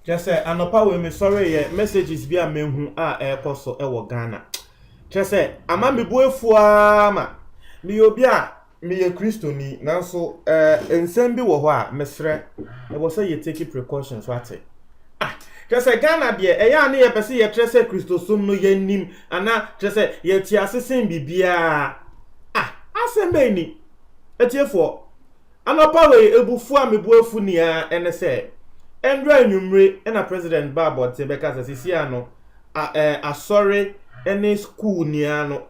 Just say anopa we me sorry ye messages bi a mehu a ekoso e wo Ghana. Just say ama me buefu ama me obi a me ye Kristoni nanso ensem bi wo ho a mesre e wo say ye take precautions wate. Just say Ghana de eya na ye pese ye trese Kristosum no ye nim ana just say ye ti asesen bibia asembe ni etiefo anopa we ebufu a me buefu ni a ene say Endra numre na president Babo Tebeka sisi ano sorry any school ni ano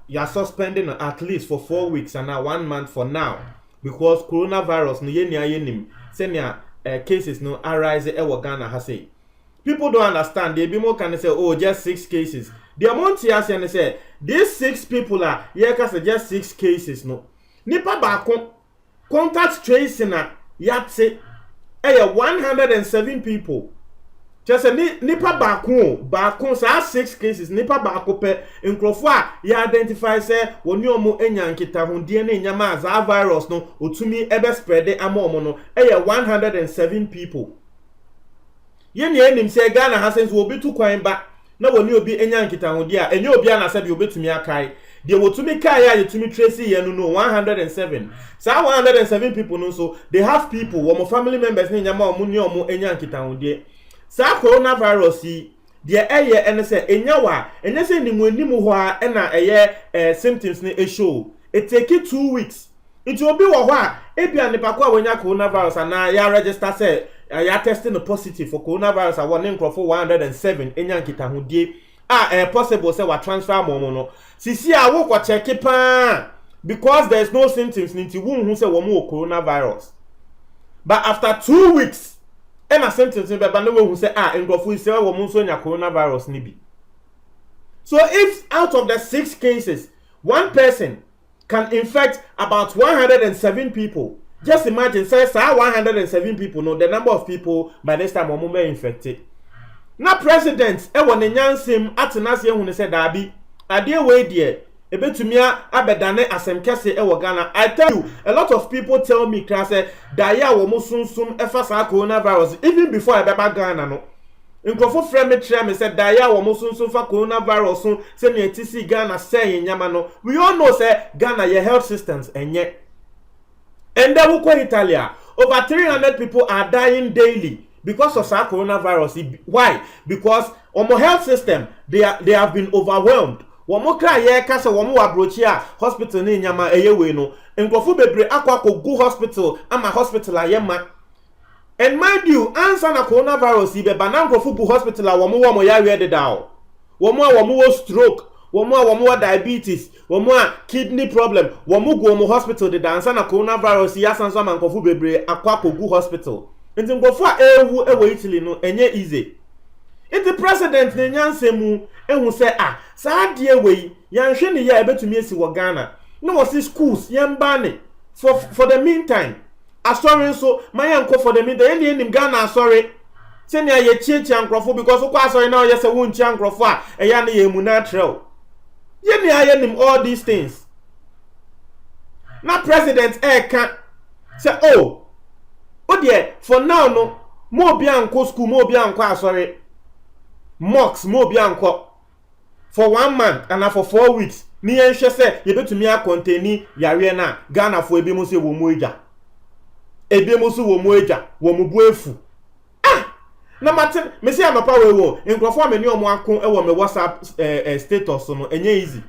you are suspending at least for 4 weeks and now 1 month for now because coronavirus no yeni ayenim senior cases no arise e Ghana ha say people don't understand they be more can say oh just 6 cases the amount here say these 6 people are say just 6 cases no nipa ba contact tracing na yatse 107 people. Just a nipa baako sa 6 cases nipa baako pe nkrofo a ya identify say woni omo enya nkita ho de na nyama za virus no otumi ebe spread ama omo no 107 people. Ye ne enim say Ghana ha sense obi tu kwan ba na woni obi enya nkita ho de a enye obi ana se de obetumi akai de wotumi kai ya yetumi trace ye no 107 sa 107 people no so they have people wo family members ni nyama omo ni omo enya nkita ho de sa coronavirus yi de eye ene se enya wa enye se ni muanim ho a na eye symptoms ni show it take 2 weeks it obi wo ho a ebia ne pakwa wanya coronavirus na ya register say ya testing positive for coronavirus a one nkrofo 107 enya nkita ho de possible say wa transfer momo no sisi a wo ko check pa because there is no symptoms nti won hu say wo mo coronavirus but after 2 weeks and symptoms be ba no hu say nkrofo ise wo mo so nya coronavirus ni bi. So if out of the 6 cases 1 person can infect about 107 people, just imagine say 107 people no the number of people by this time wo mo be infected. Na president e won nyansem atenase ehunu se daabi ade we die ebetumia abedane asemkese e wo Ghana. I tell you a lot of people tell me class daya wo musunsum efa sa coronavirus even before I beba Ghana no nkofo frame me say daya wo musunsum fa coronavirus se na etisi Ghana say nyama no we all know say Ghana your health systems enye enda wo ko Italia over 300 people are dying daily because of coronavirus. Why? Because our health system they have been overwhelmed. Womo kra ye ka se womo wabrochi a hospital ni nyama eyewe no nkofo bebre akwa ko go hospital ama hospital ayema. And mind you, answer na coronavirus ibe banankofo go hospital a womo ya we down. Womo stroke, womo diabetes, womo kidney problem, womo go hospital de answer na coronavirus ya sanso mankofo bebre akwa ko go hospital. Nti ngofo a ewe Italy no enye easy. Iti president ne nyansemu ehu se saa de ewe yanhwe ne ya ebetumi esi wo Ghana. No was schools yemba ne for the meantime. Asori so mayanko for the meantime enim Ghana asori. Se ne ye chiechia nkrofo because ukwa asori na ye se wunchi nkrofo a eya ne ye mu natural. Ye ne ayenim all these things. Na president ka say dear, for now no more bianco school, more bianco sorry. Mocks more bianco for 1 month and for 4 weeks. Ni enhwe say ye betumi akonteni yare na Ghana fo ebi mo se wo mu eja. Ebi mo so wo mu eja, wo mu buefu. Na matin me se amapa we wo, nkrofo ameni omo akon e wo me WhatsApp status no enye easy.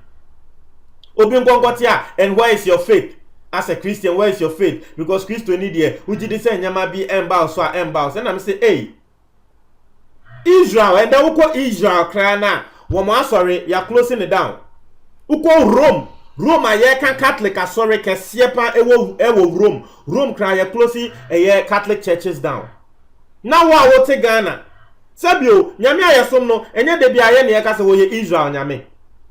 Obi nkonkoti and where is your faith? As a Christian, where is your faith? Because Christian need here. Who did say nyama bi embaus so embaus? And I'm say, hey, Israel and then we call Israel krana. Woman sorry, you are closing it down. We call Rome. Rome a can Catholic sorry ke siepa ewo Rome. Rome cry closing a Catholic churches down. Now what take Ghana? Sabio, nyame ayesom no enye de bia ye ne ka se wo ye Israel nyame.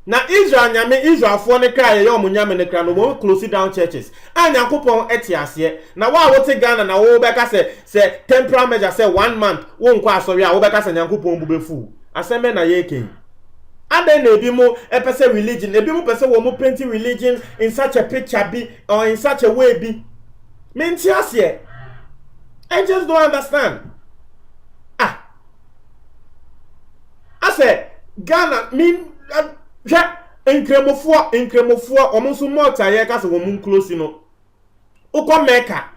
Na Israel nyame Israel fo ne kra ye omo nyame ne kra no mo close down churches. Anyakopon etiase. Na wa wote Ghana na wo be ka se temporary measure say 1 month wo nkwa asori a wo be ka se Nyankopon bubefu. Aseme na ye ken. And then ebi mo person religion, ebi mo person wo mo painting religion in such a picture be or in such a way be. Mentias here. I just don't understand. I say Ghana mean Nkremofo omo so mota ye ka se wo mun close no. Uko Mecca.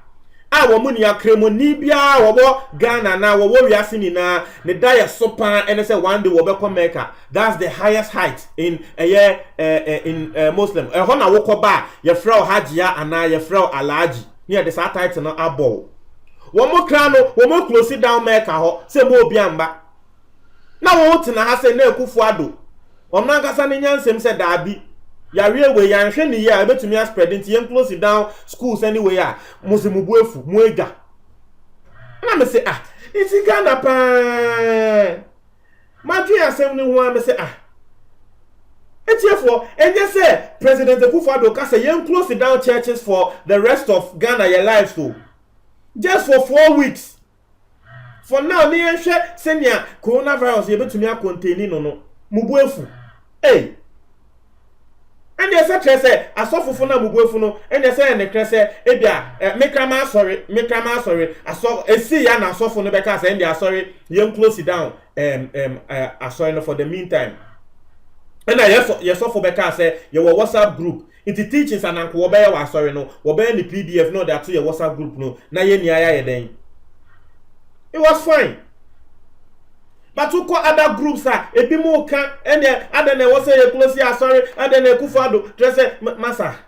Wo mu ni akremo ni bia wo bo Ghana na wo wiase ni na ne dia sopa ene say one day wo be come Mecca. That's the highest height in Muslim. Ho na wo ko ba ye frɛ hajia ana ye frɛ alaji. Near the sat title no abo. Wo mo kra no wo mo close down Mecca ho say mo obi amba. Na wo tina ha say na ekufu ado. Omna nkasa ne nyansem say daabi. Yare we yanhwe ne ya betumi a spread nti yen close down schools anyway a muzimubu efu mu ega. Na me say iti Ghana pa. Ma dwe asem ne ho a me say Etiefo enye say President Akufo-Addo ka say yen close down churches for the rest of Ghana your lives so. Just for 4 weeks. For now ni yenhwe senior coronavirus ye betumi a contain no mubu efu. Hey. And they say asofofo na mubuefu no and they say ne krese ebia mekrama sorry aso esi ya na asofo no beka say they sorry you close it down sorry no for the meantime and yes sofo beka say your WhatsApp group it teaches and anko obeya wa sorry no obeya ni PDF no that to your WhatsApp group no na ye ni aya ye den it was fine. But to call other groups ebi mo kan and other than what say you close here sorry and then Akufo-Addo just say massa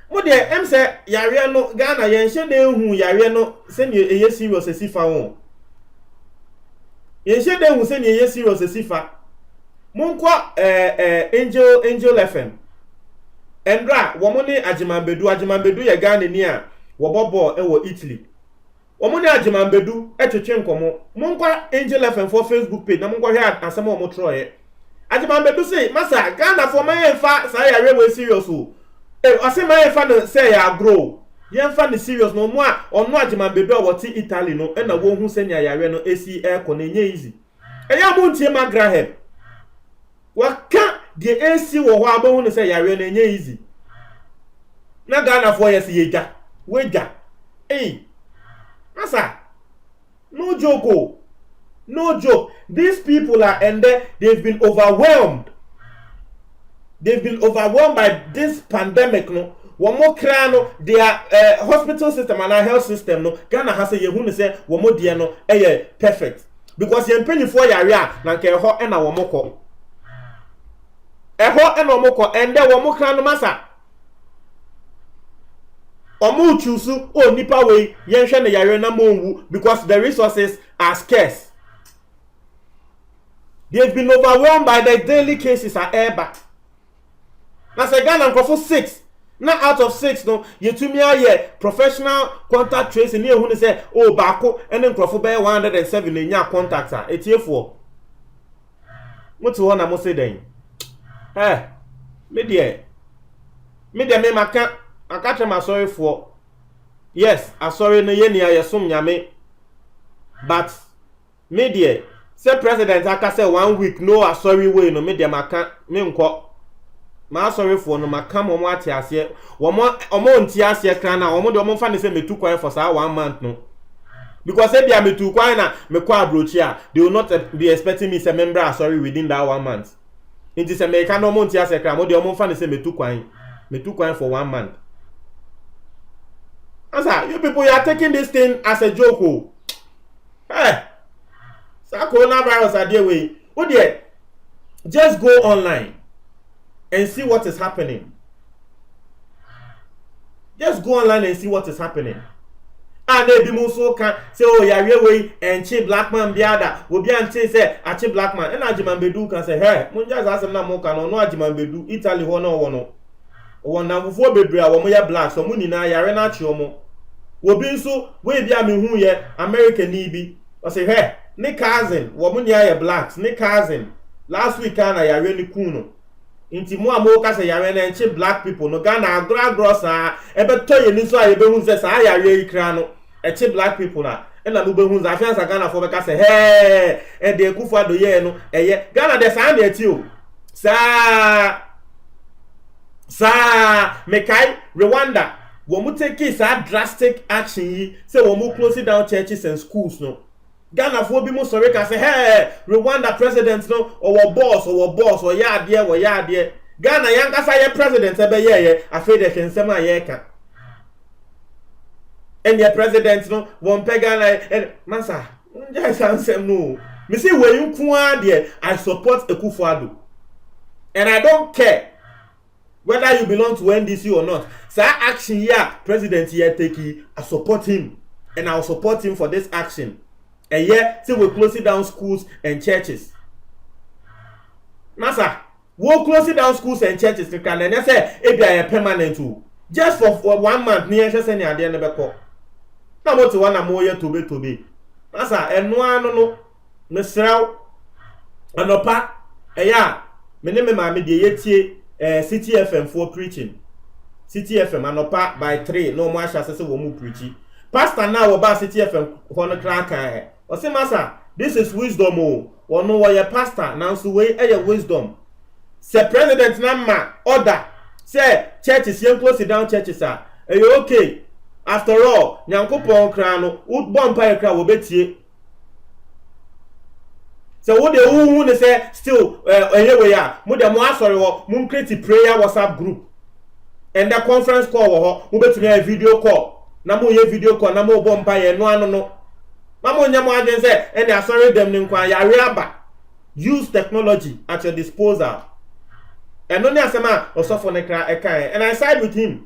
mo de em say yare no Ghana yen hye de hu yare no se ne eye serious esifa won yen hye de hu se ne eye serious esifa mo nko Angel FM endra wo mo ne Ajimambedu ye Ghana ni a wo bobo e wo Italy. Omuni Ajimambedu etwetwe nkomo monkwa Angel FM for Facebook page na monkwa hwe asem o motro ye Ajimambedu say masa Ghana for my fa say ya we serious o asem my fa no say ya grow ye fa ne serious no mo a ono Ajimambedu a woti Italy no na wo hu senya ya we no esi ko na nye easy eya mo ntie magraheb waka de esi wo ho abahu no say ya we na nye easy na Ghana for yes yeja weja Asa, no joke. No joke. These people are and they've been overwhelmed. They've been overwhelmed by this pandemic. No, one more crano, their hospital system and our health system. No, Ghana has a year say one more dear no, perfect. Because you're paying for your area, like a hot and a womoko. A hot and a womoko, and then one more crano massa. Omu chusu o nipa we yenhwe ne yare na monwu because the resources are scarce. They've been overwhelmed by the daily cases at airback. Na say Ghana nkofo 6 na out of 6 no yetumi aye professional contact tracing ne ehunu say o baako ene nkofo be 107 na nya contact a etiefo mutu ho na mo say den me de maka akatema sorry for yes sorry no ye ni ayesom nyame but media say president aka say 1 week no sorry way no media maka me nko ma sorry for no maka mo ati ase omo nti ase kran na omo de omo fa ne say metu kwan for say 1 month no because say bia metu kwan na me kwa abrochi a they will not be expecting me say member sorry within that 1 month nti say me ka no omo nti ase kran mo de omo fa ne say metu kwan for 1 month. Asa, you people, you are taking this thing as a joke. Oh. Hey, so coronavirus are there way. Oh dear, just go online and see what is happening. Just go online and see what is happening. And they be so can say, oh, yeah, way and cheap black man be other. Will be until say a cheap black man. And Ajimambedu can say, hey, Munjas ask him no Ajimambedu, Italy, no. Wana mfo bebre a wo ya black so muni na yare na achi omo obi nso we bia me hu ye American ni bi o say he ne cousin wo muni ya blacks ne cousin last week na yare ni kuno nti mu amoka say yare na enche black people no Ghana agra grossa ebe to ye ni so a ye be hu say sa yare ikra no eche black people na na mo be hu za afiansa Ghana for be ka say hey e de Akufo-Addo ye no eye Ghana de sa na eti o sa mekai Rwanda wo mu take sa drastic action yi say wo mu close down churches and schools no Ghana for bi mu sorry ka say hey Rwanda president no or boss or ya ade Ghana yankasa ye president ebe ye afei de hwensem a ye ka and your president no won pe Ghana and masa nja sansem no me say we nku ade I support Akufo-Addo and I don't care whether you belong to NDC or not. So action here president here take I support him and I'll support him for this action. And yeah, till we close down schools and churches. Masa, we'll close down schools and churches to can and say if they are permanent too. Just for 1 month, near just any idea never call. Now what to one more year to be. Masa, and no Mr. Anopa, yeah, me name my media City FM for preaching. City FM anopa by 3 no more shall say we mu preaching. Pastor now about City FM hono kraka o say masa this is wisdom o wono wo ye pastor now so we wisdom. Say president na ma order say churches yen close down churches are okay. After all nyankopon kra no wo bompa kra wo betie. So what they who say still anyway mo dem mo asori wo mo create prayer WhatsApp group and the conference call wo mo betumi a video call na mo ye video call na mo bo mpa ye no ano no ma mo nya mo agen say and asori dem ni nkwan ya aba use technology at your disposal and no ni asema osofo ne kra ekan and I side with him.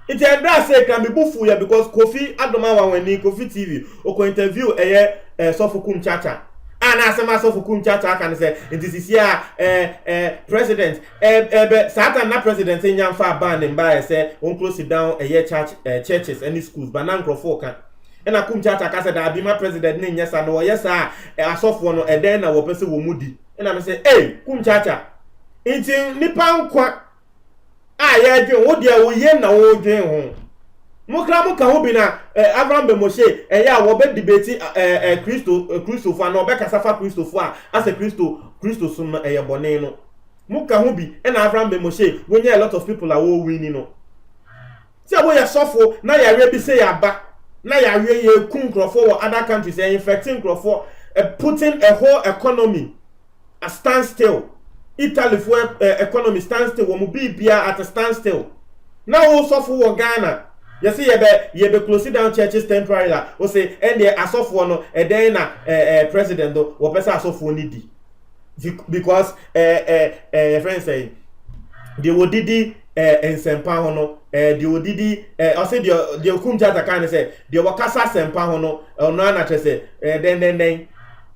It is that say can be bufu ya because Kofi Adoma wanweni Kofi TV oko interview Sofukum Chacha. And as a master of Chacha can say it is here president Satan na president in Yan far ban and by say won't close it down churches any schools but nan can and a Kum Chacha can say that be my president name yes and yes a soft one and then our person will moody and I say hey Kum Chacha it's in Nipan kwa ya dwen wo dia wo ye na wo dwen ho mukra muka ho bi na Abraham be Moshe ya wo be debate Christo fa na obekasa fa Christo fa as a Christo sum na bone no muka ho bi na Abraham be Moshe when a lot of people are wo win no say wo ya sofo na ya re bi say ya ba na ya re ye kun crofo or other countries infecting crofo putting a whole economy a standstill. Italy for economy standstill wo bibia at a standstill. Now also for Ghana. You see ye be close down churches temporarily. O say and the asofo no e den na president do wo pesa asofo ni di. Because friends say they wo didi ensempa ho no they wo didi o say the Kum Chacha kan say they wo kasa sempa ho no no na say den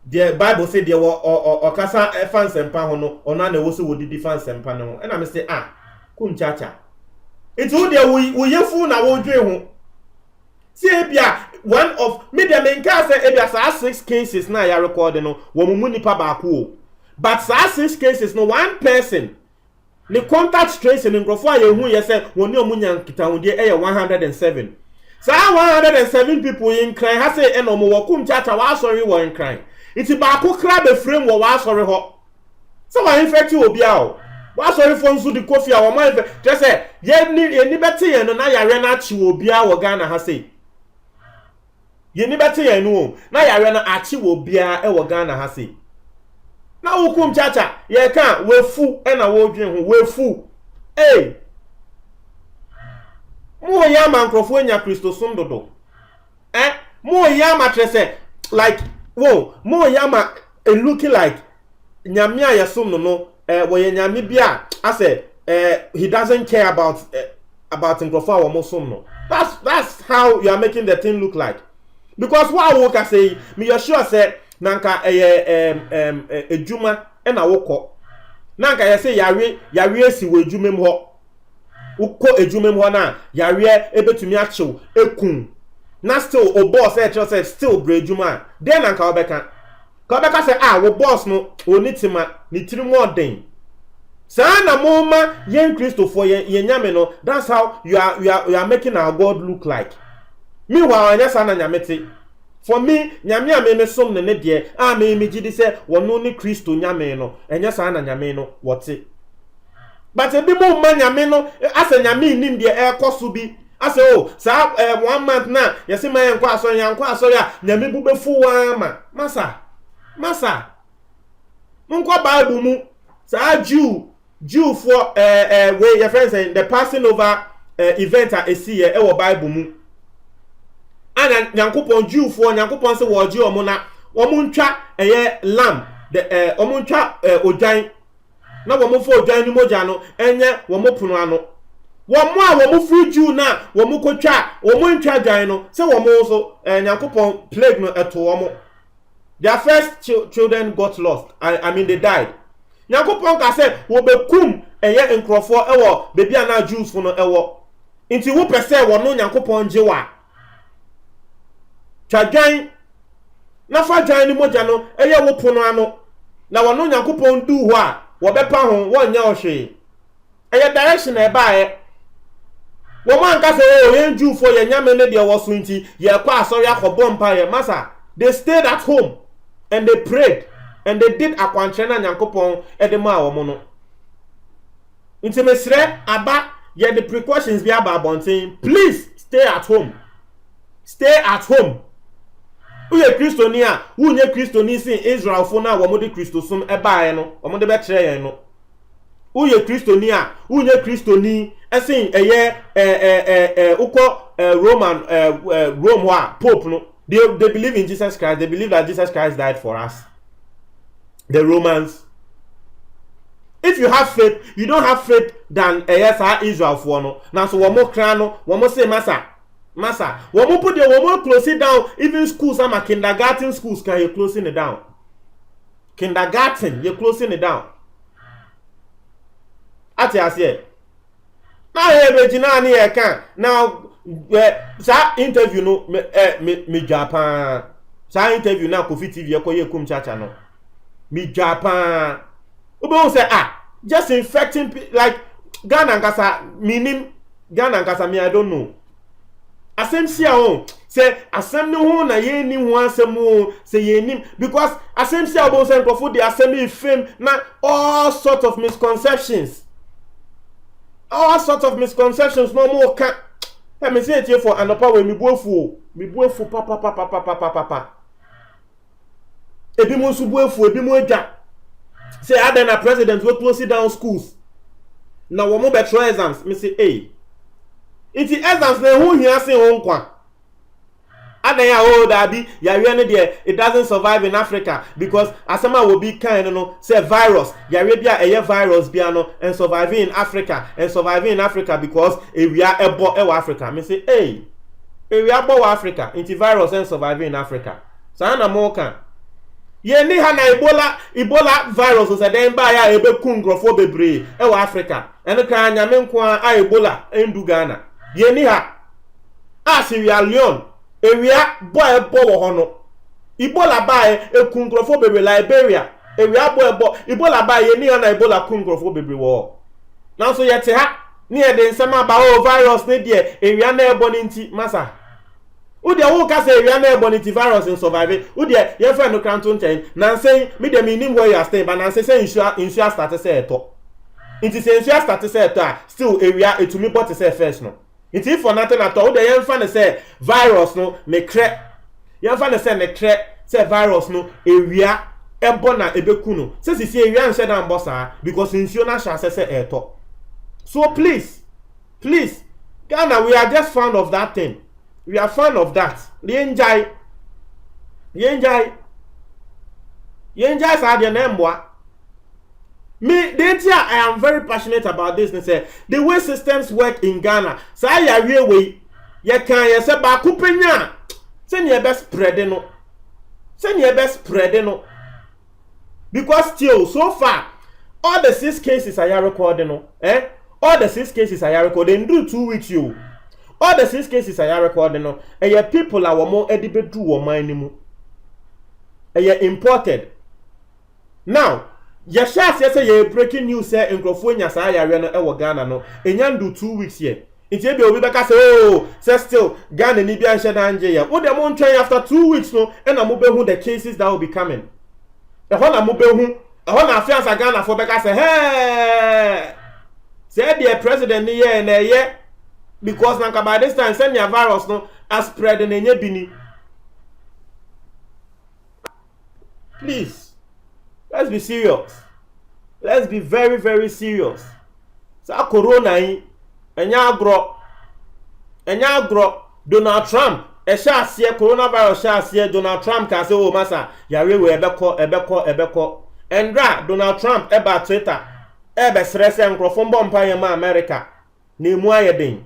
the Bible say there were kasa fan sempa ho no ona na wo se wo didi fan sempa no and I say Kum Chacha it who there we yefu na wo dwe ho see bia one of me dem nka say ebia sa 6 cases na ya record no wo mu nipa ba ko but sa 6 cases no one person the contact tracing nkrofo a yehu ye say woni omunya nkita ho de 107 sa 107 people in crime ha say eno mo Kum Chacha wa sorry wo in crime. It's ba ko kra be frame wo wa sorry ho so wa infect obi a o wa sorry for nso di Kofi a wo ma just say ye ni beti ye no na yare na achi obi a wo Ghana ha say ye ni beti ye no na yare na achi obi a e wo Ghana ha say na wo Kum Chacha ye kan we fu e na wo dwen ho we fu mo ya man krofo nya Kristo sum dodo mo ya ma trese like whoa, more yama looking like Nyamia Yasum no where Nyami Bia I said he doesn't care about Nkrofo or Mosum no. That's how you are making the thing look like. Because what I woke I say me you sure said nanka a juma and a woko. Nanka ya say yari si we jumem ho. Uko ejumem ho na yari ebetumi achew ekun. Na still o boss said still brejuma then anka obeka say wo boss no onitima ni tiri more den sa na moma yen Christo for yen nyame no that's how you are making our God look like meanwhile anya sa na nyamete for me nyame a me som ne de a me gidi se wono ne Kristo nyame no enya sa na nyame no wote but ebi mo ma nyame no asa nyame nim de ekoso bi asa o sa 1 month na yesi ma yankwa aso ya nyame bu befu wa ma masa munko Bible mu sa Jew for way your friends saying the passing over event a esi ye wo Bible mu ana nyankopon Jew for nyankopon se wo je omo na omo ntwa lamb the omo ntwa odwan na wo mo fo odwan ni moja no enye wo mo puno ano wo mo a wo mo free Jew na wo mo kotwa wo mo ntwa dwan no se wo mo so nyankopon plague no eto wo mo their first children got lost. I mean they died. Nyankopon ka se wo bekum eye nkrofo ewo bebi ana Jews fo no ewo nti wo pese wo no Nyankopon jewa twadwan na fa dwan ni moja no eye wo pono ano na wo no Nyankopon du ho a wo bepa ho wo nya ohwe eye direction e baaye wo man ka se o yen Jew fo ye nyame ne de wo so nti ye kwa asori akobọ mpa ye masa they stayed at home and they prayed and they did akwantrena Nyankopon edema wo mo no nti mesre aba ye the precautions be about bontin please stay at home uye Kristoni a unye Kristoni sin Israel fo na wo mo de Kristo sum ebaaye no wo mo de be kire yen no uye Kristoni a unye Kristoni esin eye uko Roman Rome wa pope no they believe in Jesus Christ. They believe that Jesus Christ died for us. The Romans. If you have faith, you don't have faith than yes, Israel for no. Now so one more crano, one more say massa. One more put the one more close it down. Even schools, some kindergarten schools can you closing it down. Kindergarten, you're closing it down. Ati asiye. Now Regina ni can now. Sa interview no me Japan sa interview na Kofi TV ekoye kum chacha no me Japan obo say just infecting like Ghana nkasa minim Ghana nkasa me I don't know asem sia o say asem ne ho na ye ni ho asem o say ye nim because asem sia obo say nkofo dey asem fame na all sort of misconceptions no more can me say it for anopa we mi buefu papa ebi mo su buefu ebi mo eja say ada na president we close down schools na wo mo betro exams me say iti exams na hu hia se ho nkwa ada ya o dabi ya we ne there it doesn't survive in Africa because asema will be kind no say virus ya we bia eye virus bia no and surviving in Africa because ewia ebo Africa me say ewia ebo Africa into virus and surviving in Africa so na mo kan ye ni ha na Ebola virus so den ba ya ebe ku ngrofo bebre Africa en kan nyame nko a Ebola endu Ghana ye ni ha Sierra Leone ewia boy wo hono Ebola bae ekunkrofo bebe Liberia ewia boy Ebola bae ye ni na Ebola kunkrofo bebe wo na so yete ha ni e de nsema ba o virus ne de ewia na ebo ni nti masa wo de wo ka say ewia na ebo ni nti virus in survive wo de ye fa no kranto nten na say me de me nim where you are stay but na say insure start say eto nti say insure start say eto still ewia etumi bot say first no it if for nothing at all, the young say virus no me cre. Young fan say me cre say virus no area ebona ebekuno. Says you see area and said and bossa because insurance shall say eto. So please, Ghana, we are just fond of that thing. We are fond of that. The enjoy sa the name boy. Me, I am very passionate about this. And say the way systems work in Ghana. So I way you can say ba kupenya. Send your best spread no. Because still so far all the 6 cases are recording no. All the 6 cases are recording do 2 weeks you. All the 6 cases are recording no. And your people are more edible do or mine. And you're imported. Now yes, say ye breaking news say nkrofo nya sa yare no e wo Ghana no enyan do 2 weeks here It's a obi beka say oh say still Ghana ni bia nhye danje ya wo dem on train after 2 weeks no and na mo be hu the cases that will be coming e ho na mo be hu e ho na afiansa Ghana for beka say hey say the president ni ye na ye because na by this time send your virus no as spread in enye bini. Please, let's be serious. Let's be very, very serious. Sa corona yi, enya agro, Donald Trump, sha sie coronavirus sha sie Donald Trump ka say o masa, yare we ebeko. Endra Donald Trump eba Twitter, ebe stress enkrofo mbompa ye ma America. Na emu ayeden.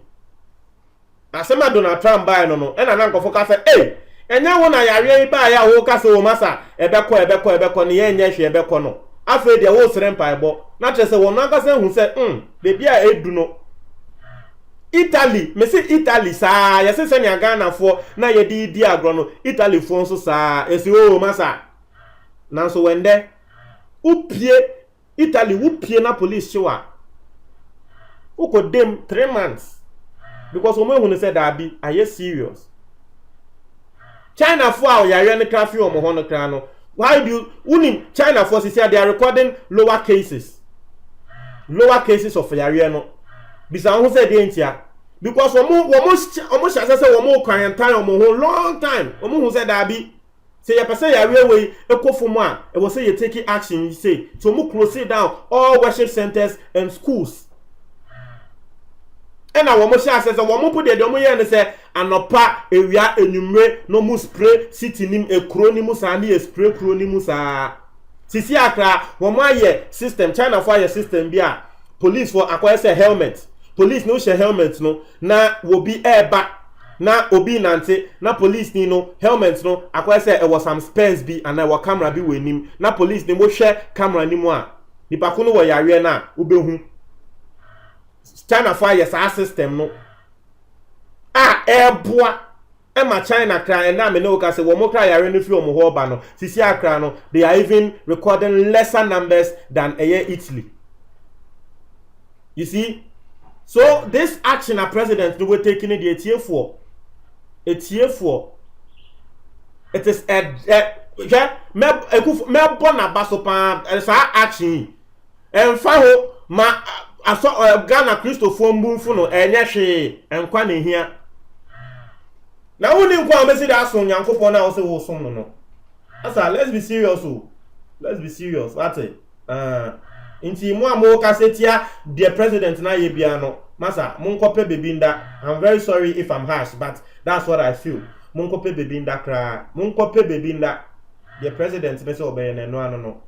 Asema Donald Trump buy no, ena na nkofo ka say, "Hey, enya wo na yare ba ya wo ka say o masa, ebeko ni ye nya hwe ebeko no." Afa de wo sere mpa ebo na trese wo na aka se hu se bebi a edu no Italy me se Italy sa ya se nya Ghana fo na ye di agro no Italy fo nso sa esi o masa na so wende upie Italy upie na police chiwa ukodem 3 months because omo hu ne se da bi aye serious China fo a yare ne krafi omo ho no kra no. Why do you China forces here they are recording lower cases of yare no bisa who say dey ntia because omo shase say omo quarantine omo ho long time omo who say that be say ya person yare we ekofo mu a e wo say you take action you say so omo close down all worship centers and schools and our motion says that one put the domo here say anopa ewia enumre no mu spray city nim ekronimus ani e spray kronimus a sisi akra one aye system China for aye system bia police for akwa say helmet police no share helmet no na wo bi eba na obi nante na police ni no helmet no akwa say e was some spares bi and our camera bi we nim na police ni mo share camera ni mo a nipa ko no wo yare na ubehu China fire sa system no eboa ema China cry and na me no ka say wo mo cry yare no fi omo ho ba no sisi akra no they are even recording lesser numbers than Italy. You see, so this action a president no we taking the etiefor it is me bona baso pa sa action fa ho ma aso Ghana Christopher mbunfu no enye hwe enkwa ne hia na woni nkwa amesi da so nyankopon na wo se wo som no asa let's be serious that's it inti mo amo kasetia the president na ye bia no masa monkope bebinda. I'm very sorry if I'm harsh but that's what I feel. Monkope bebinda kra monkope bebinda the president me se obeye no